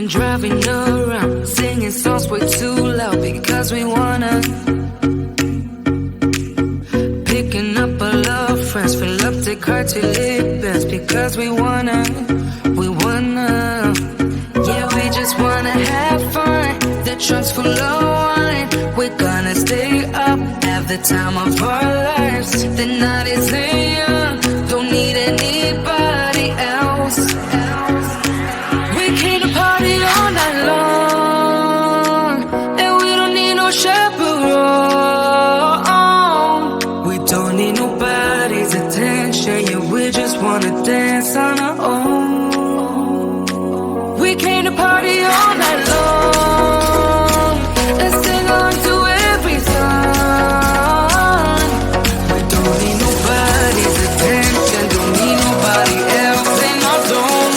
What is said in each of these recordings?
driving around, singing songs way too loud because we wanna. Picking up all our friends, fill up the car till it bends because we wanna. Yeah, we just wanna have fun. The trunk's full of wine. We're gonna stay up, have the time of our lives. The night is young, don't need anybody else. We came to party all night long, and we don't need no chaperone. We don't need nobody's attention, yeah, we just wanna dance on our own. We came to party all night long and sing on to every song. We don't need nobody's attention, don't need nobody else in our zone.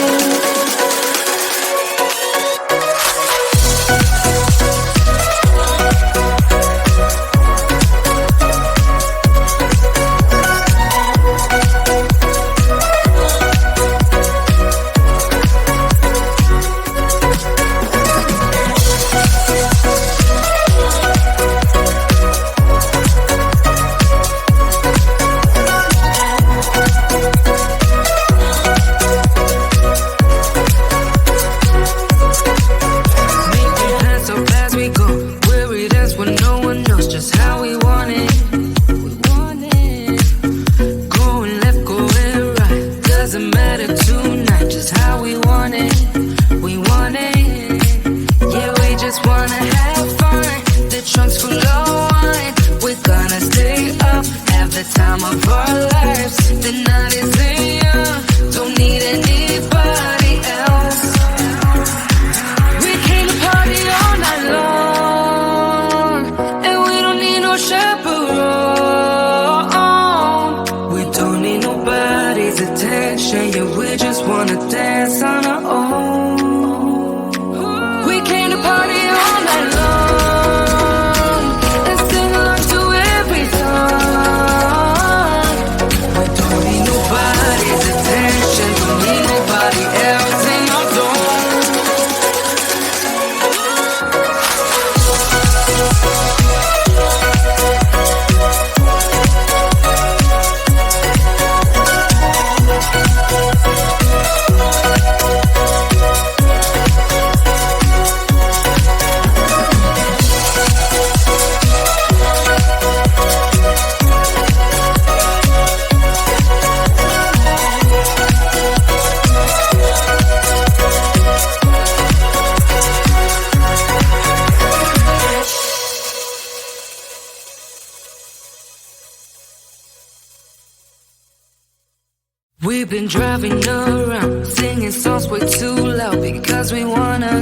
We've been driving around, singing songs way too loud because we wanna.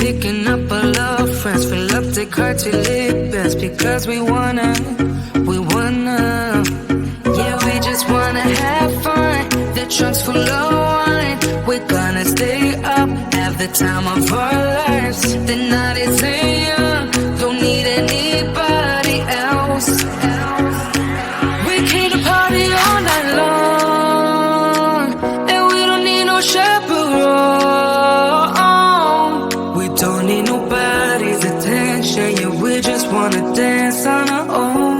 Picking up all our friends, fill up the car till it bends because we wanna. Yeah, we just wanna have fun. The trunk's full of wine. We're gonna stay up, have the time of our lives. The night is young, don't need anybody else. We came to party all night long, and we don't need no chaperone. We don't need nobody's attention, yeah, we just wanna dance on our own.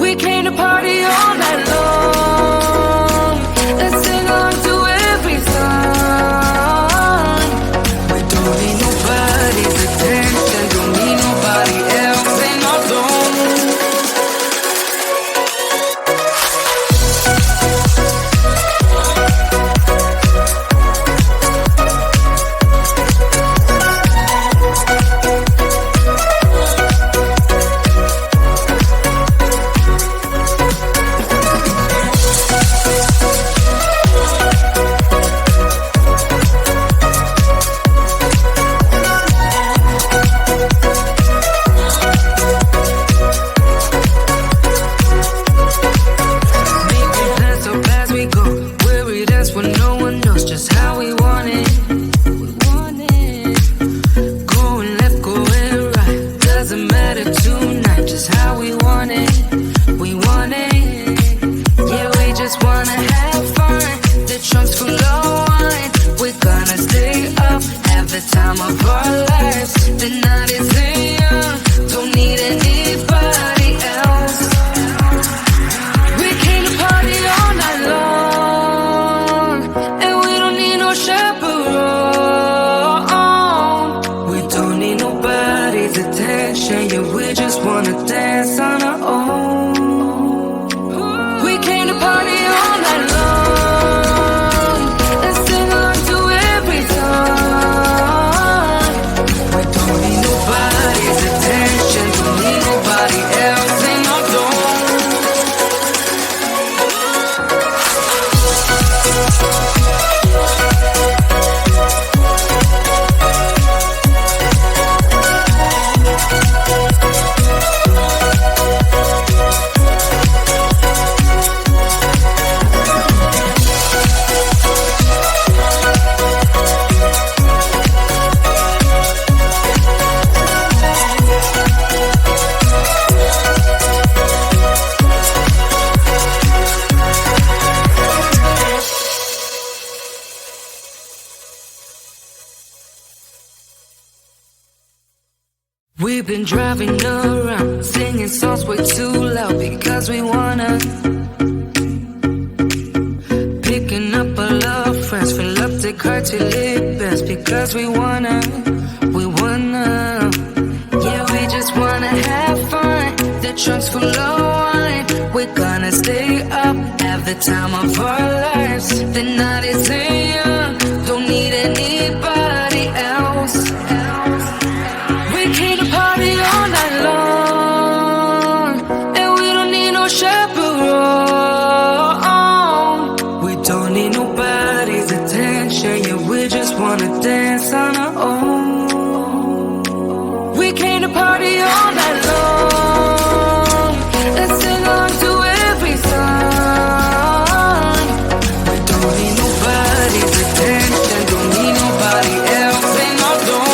We came to party all night long and sing on to every song. We don't need nobody's attention, don't need nobody else in our zone. attention. Yeah, we just wanna dance on our own. We came to party all night long and sing along to every song. We don't need nobody's attention, don't need nobody else in our dome. We've been driving around, singing songs way too loud because we wanna. Picking up our love friends, fill up the car till it bends because we wanna. Yeah, we just wanna have fun. The trunk's full of wine. We're gonna stay up, have the time of our lives. The night is young, don't need anybody else. We came to party all night long, and we don't need no chaperone. We don't need nobody's attention, yeah, we just wanna dance on our own. We came to party all night long and sing along to every song. We don't need nobody's attention, don't need nobody else in our dome.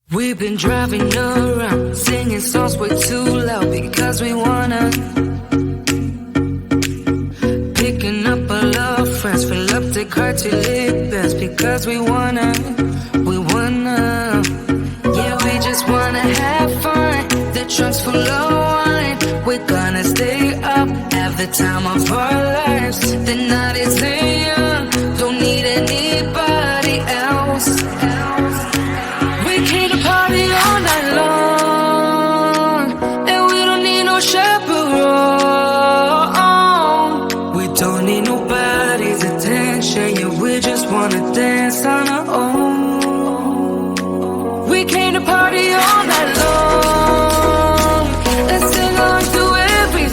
We've been driving around, singing songs way too loud because we wanna. Picking up our love friends, fill up the car till it bends because we wanna. Yeah, we just wanna have fun. The trunk's full of wine. We're gonna stay up, have the time of our lives. The night is young, don't need anybody else. We came to party all night long, and we don't need no chaperone. We don't need nobody's attention, yeah, we just wanna dance on our own. We came to party all night long and sing along to every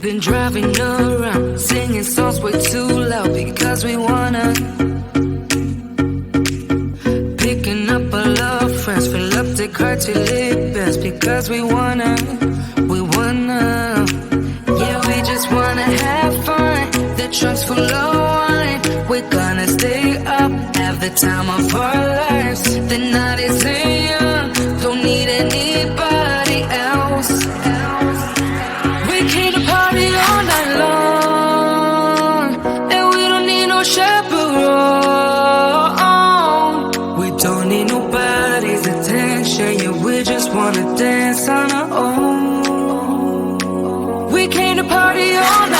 been driving around, singing songs way too loud because we wanna. Picking up all our friends, fill up the car till it bends because we wanna. Yeah, we just wanna have fun. The trunk's full of wine. We're gonna stay up, have the time of our lives. The night is young, don't need anybody else. We came to party all night long, and we don't need no chaperone. We don't need nobody's attention, yeah, we just wanna dance on our own. We came to party all night.